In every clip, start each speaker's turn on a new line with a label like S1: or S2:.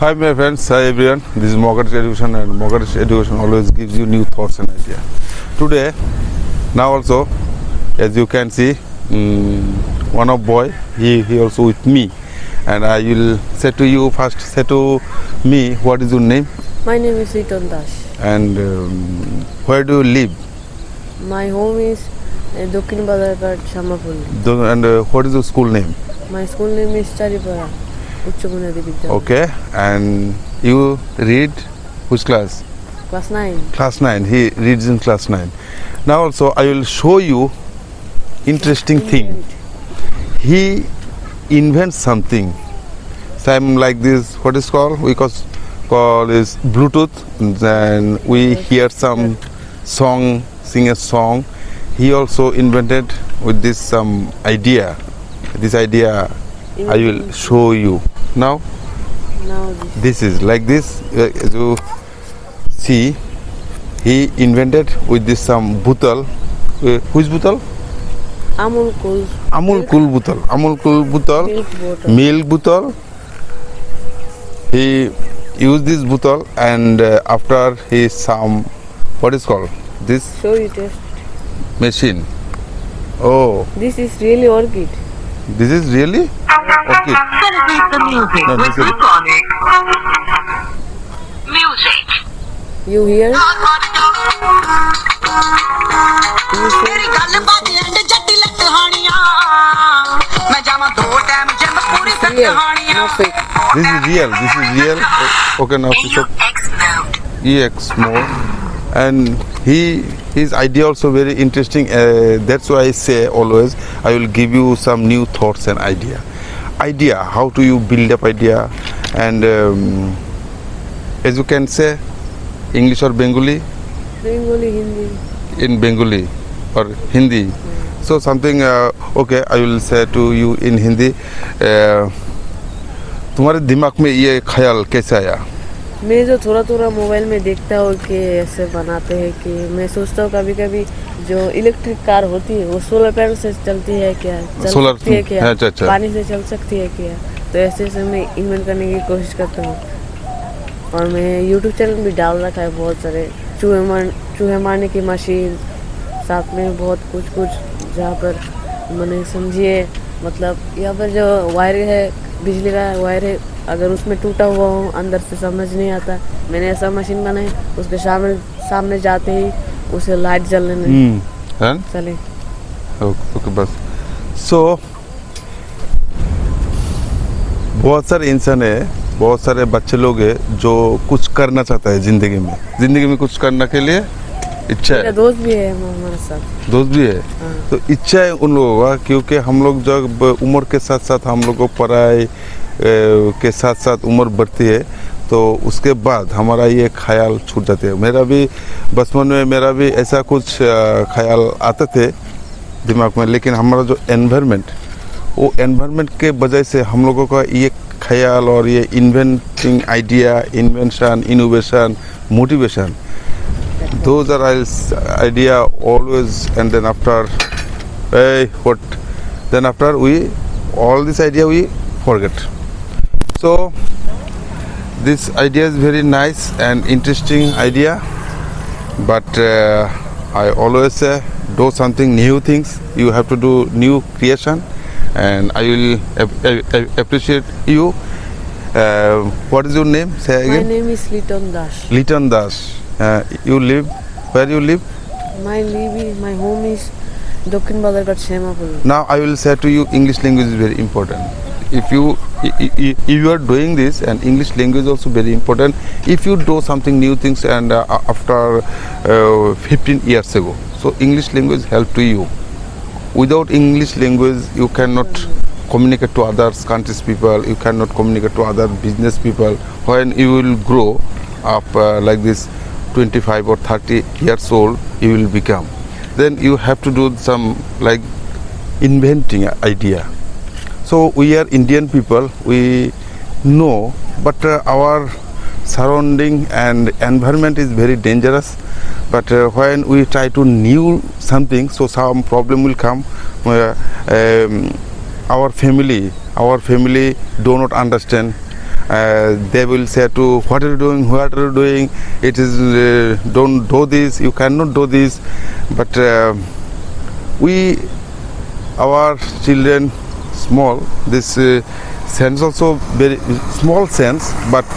S1: Hi my friends, hi everyone. This is Mogadishu Education, and Mogadishu Education always gives you new thoughts and ideas. Today, now also, as you can see, one of boy, he also with me, and I will say to you first. Say to me, what is your name?
S2: My name is Liton Das.
S1: And where do you live?
S2: My home is Dokkin Badarghat, Shamapulli.
S1: And what is your school name?
S2: My school name is Charipara, Uccha Bunyadi Vidyalaya.
S1: Okay, and you read which class?
S2: Class 9.
S1: Class 9. He reads in class 9. Now also I will show you interesting thing. He invents something. Same like this. What is called? We call is Bluetooth. Then we hear some song, sing a song. He also invented with this some idea. This idea I will show you now.
S2: Now
S1: This is like this. As you see, he invented with this some butal. Which butal?
S2: Amul Cool.
S1: Amul Cool butal. Amul Cool butal.
S2: Milk bottle.
S1: Milk butal. He used this butal, and after he some what is called this
S2: Show you test.
S1: machine. Oh,
S2: This is really orchid.
S1: this is really okay.
S3: Celebrate the music
S1: No,
S3: with
S1: this is-
S3: Reconic. Music.
S2: You hear?
S3: ਮੇਰੀ ਗੱਲ ਬਾਜੀ and ਜੱਟੀ ਲੱਟ ਹਾਣੀਆਂ ਮੈਂ ਜਾਵਾਂ 2 time gym ਪੂਰੀ ਸੱਤ
S2: Real,
S3: ਹਾਣੀਆਂ
S2: not fake.
S1: This is real. This is real. Okay, now switch off.
S3: EX mode.
S1: EX mode, and his idea also very interesting. That's why I say always I will give you some new thoughts and idea how do you build up idea, and as you can say English or Bengali,
S2: Bengali, Hindi.
S1: in Bengali or Hindi. So something okay, I will say to you in Hindi. तुम्हारे दिमाग में ये ख्याल कैसे आया?
S2: मैं जो थोड़ा थोड़ा मोबाइल में देखता हूँ कि ऐसे बनाते हैं, कि मैं सोचता हूँ कभी कभी जो इलेक्ट्रिक कार होती है वो सोलर पैनल से चलती है क्या, चल
S1: सोलर-
S2: सकती है क्या,
S1: अच्छा, अच्छा।
S2: पानी से चल सकती है क्या, तो ऐसे ऐसे मैं इन्वेंट करने की कोशिश करता हूँ। और मैं यूट्यूब चैनल भी डाल रखा है बहुत सारे चूहे मारने की मशीन, साथ में बहुत कुछ जहाँ पर मैंने समझिए, मतलब यहाँ पर जो वायर है, बिजली का वायर है, अगर उसमें टूटा हुआ हो अंदर से समझ नहीं आता, मैंने ऐसा मशीन बनाई, उसके सामने जाते ही उसे लाइट जलने में
S1: And
S2: चले।
S1: okay, बस so बहुत सारे इंसान है, बहुत सारे बच्चे लोग है जो कुछ करना चाहता है जिंदगी में कुछ करने के लिए इच्छा
S2: मेरा
S1: है।
S2: दोस्त भी है हमारे साथ।
S1: दोस्त भी है।
S2: हाँ।
S1: तो इच्छा है उन लोगों का, क्योंकि हम लोग जब उम्र के साथ साथ हम लोग को पढ़ाई के साथ साथ उम्र बढ़ती है, तो उसके बाद हमारा ये ख्याल छूट जाते हैं। मेरा भी बचपन में मेरा भी ऐसा कुछ ख्याल आते थे दिमाग में, लेकिन हमारा जो एनवायरनमेंट, वो एनवायरनमेंट के वजह से हम लोगों का ये ख्याल और ये inventing idea, invention, innovation, motivation, those are idea always, and then after all this idea we forget. So this idea is very nice and interesting idea, but I always say do something new things. You have to do new creation, and I will appreciate you. What is your name? Say
S2: My
S1: again.
S2: name is Liton Das.
S1: Liton Das. You live where you live?
S2: My home is Dokkin Badarghat, Shamapulli.
S1: Now I will say to you, English language is very important. If you are doing this, and English language is also very important. If you do something new things, and after 15 years ago, so English language help to you. Without English language, you cannot communicate to other countries people. You cannot communicate to other business people. When you will grow up like this, 25 or 30 years old, you will become. Then you have to do some like inventing idea. So we are Indian people, we know, but our surrounding and environment is very dangerous. But when we try to new something, so some problem will come. Our family do not understand, they will say to what are you doing, what are you doing, it is don't do this, you cannot do this. But our children small, this sense also very small sense, but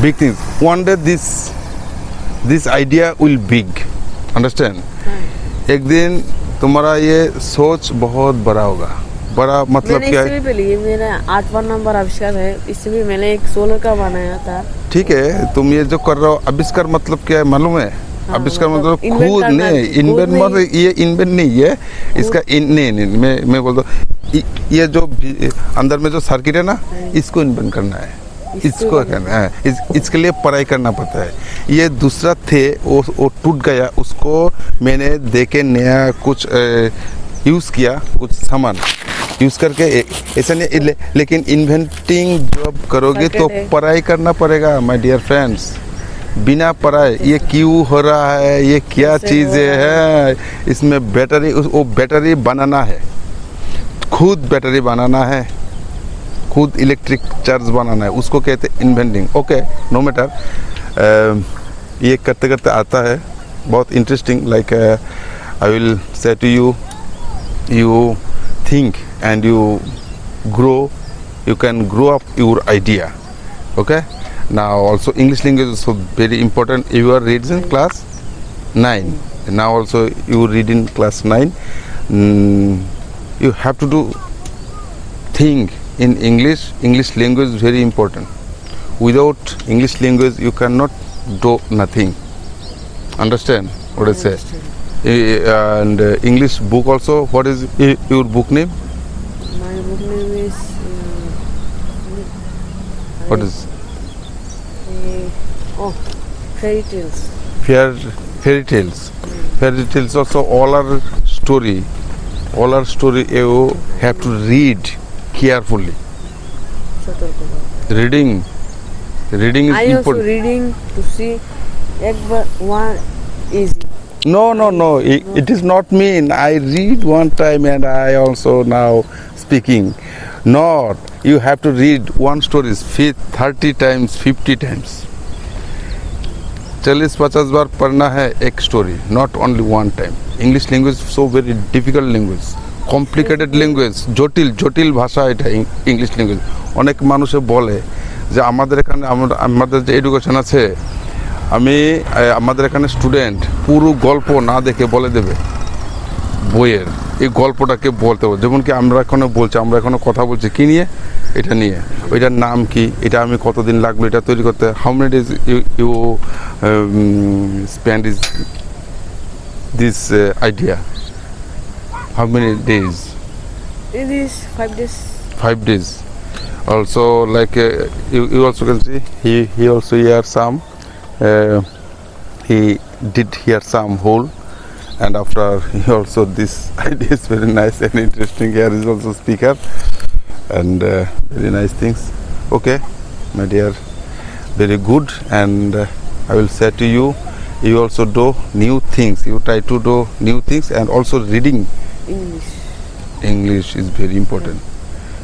S1: big things. One day this idea will big, understand? एक दिन तुम्हारा ये सोच बहुत बड़ा होगा. बड़ा मतलब क्या है?
S2: मैंने इससे भी ये मेरा 8वां नंबर आविष्कार है. इससे भी मैंने एक सोलर का बनाया था.
S1: ठीक है, तुम ये जो कर रहे हो आविष्कार मतलब क्या है मालूम है? आविष्कार मतलब खुद नहीं, इन्वेंट मतलब ये इन्वेंट नहीं है, इसका नहीं मैं बोलता हूँ ये जो अंदर में जो सर्किट है ना, इसको इन्वेंट करना है, इसको करना है, इसके लिए पढ़ाई करना पड़ता है. ये दूसरा थे वो टूट गया, उसको मैंने देखे नया कुछ यूज़ किया, कुछ सामान यूज़ करके ऐसा नहीं. लेकिन इन्वेंटिंग जब करोगे तो पढ़ाई करना पड़ेगा माय डियर फ्रेंड्स. बिना पढ़ाई ये क्यों हो रहा है, ये क्या चीज़ें है, इसमें बैटरी, वो बैटरी बनाना है, खुद बैटरी बनाना है, खुद इलेक्ट्रिक चार्ज बनाना है, उसको कहते हैं इन्वेंटिंग. Okay, no matter. ये करते करते आता है बहुत interesting. Like I will say to you, you think and you grow, you can grow up your idea. Okay, now also English language is also very important. You are reading in class 9, now also you read in class 9. You have to do think in English. English language is very important. Without English language you cannot do nothing. Understand what I say? And English book also. What is your book name?
S2: My book name is
S1: what is?
S2: Fairy tales.
S1: Fairy tales. Fairy tales also all are story. All are story. You have to read carefully. Reading is
S2: I
S1: important.
S2: also reading to see one easy.
S1: No. It is not mean. I read one time and I also now speaking. Not. You have to read one story 30 times, 50 times. 40-50 बार पढ़ना है एक story, not only one time. English language so very difficult language, complicated language, জটিল ভাষা এটা English language. অনেক মানুষে বলে যে আমাদের এখানে আমাদের যে এডুকেশন আছে, আমাদের এখানে স্টুডেন্ট পুরো গল্প না দেখে বলে দেবে বইয়ের, এই গল্পটাকে বলতে হবে. যেমন কি আমরা এখনো কথা বলছি কি নিয়ে, এটা নিয়ে, ওইটার নাম কি, এটা আমি কতদিন লাগলো এটা তৈরি করতে, how many days you spend this idea, how many days?
S2: It is 5 days.
S1: 5 days. Also like you also can see he also here some he did here some hole, and after he also this idea is very nice and interesting. Here is also speaker and very nice things. Okay my dear, very good. And I will say to you, you also do new things, you try to do new things, and also reading English is very important.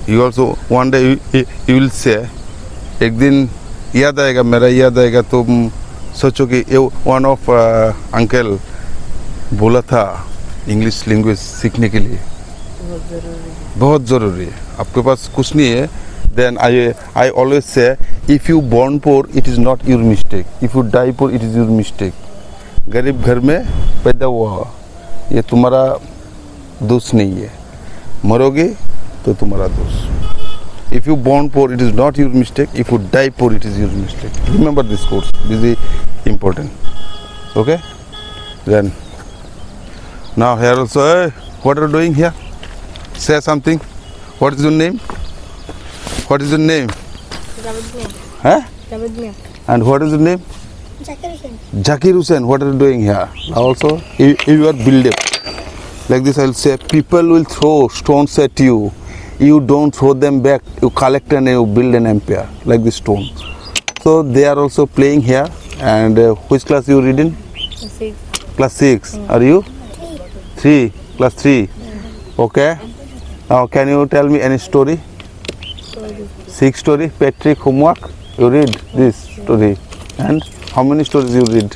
S1: You also one day you will say, एक दिन याद आएगा, मेरा याद आएगा, तुम सोचो कि वन ऑफ अंकल बोला था इंग्लिश लैंग्वेज सीखने के लिए बहुत ज़रूरी है. आपके पास कुछ नहीं है, then I always say, if you born poor it is not your mistake, if you die poor it is your mistake. गरीब घर में पैदा हुआ ये तुम्हारा दोष नहीं है, मरोगे तो तुम्हारा दोष. If you born poor it is not your mistake, if you die poor it is your mistake. Remember this course, this is important. Okay, then now here also, hey, what are you doing here? Say something. What is your name? What is your name? Huh? And what is your name? Zakir Hussain. What are you doing here? Also you are builder. Like this I will say, people will throw stones at you, you don't throw them back, you collect and you build an empire like this stone. So they are also playing here. And which class you read in? Class 6. Are you? 3. Class 3. Okay. Now can you tell me any story? 6 story. Patrick homework. You read this story. And how many stories you read?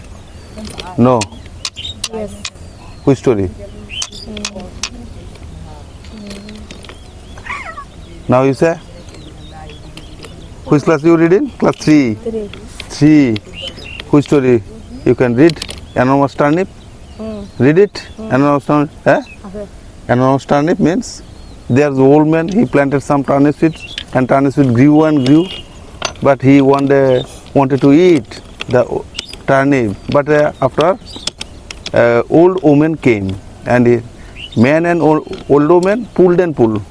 S1: No.
S4: Yes.
S1: Which story? Now you say? Which class you read in? Class 3. 3. Which story you can read? Enormous turnip. Read it. Enormous turnip. Eh?
S4: Okay.
S1: Enormous turnip means there's an old man. He planted some turnip seeds, and turnip seeds grew and grew. But he one day wanted to eat the turnip. But after old woman came, and man and old woman pulled and pulled,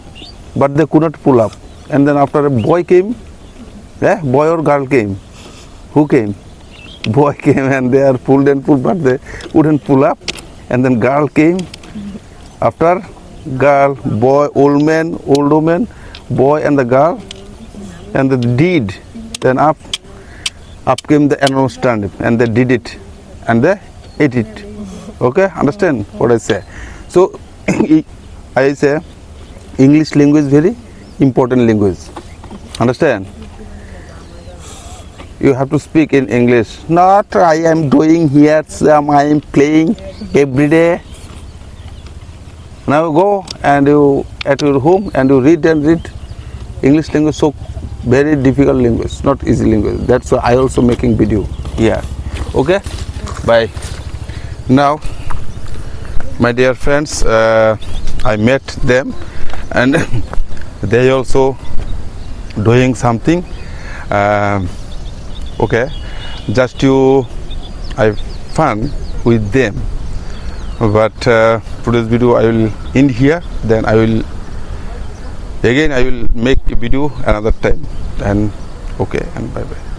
S1: but they could not pull up. And then after a boy came, boy or girl came. Who came? Boy came, and they are pulled and pulled, but they wouldn't pull up. And then girl came. After girl, boy, old man, old woman, boy and the girl, and they did. Then up came the enormous turnip, and they did it, and they ate it. Okay, understand what I say? So I say English language very important language. Understand? You have to speak in English. Not I am doing here, I am playing every day. Now go and you at your home and you read and read. English language so very difficult language, not easy language. That's why I also making video here. Okay, bye. Now, my dear friends, I met them and they also doing something. Okay, just I fun with them. But today's video I will end here. Then I will make a video another time. And okay, and bye bye.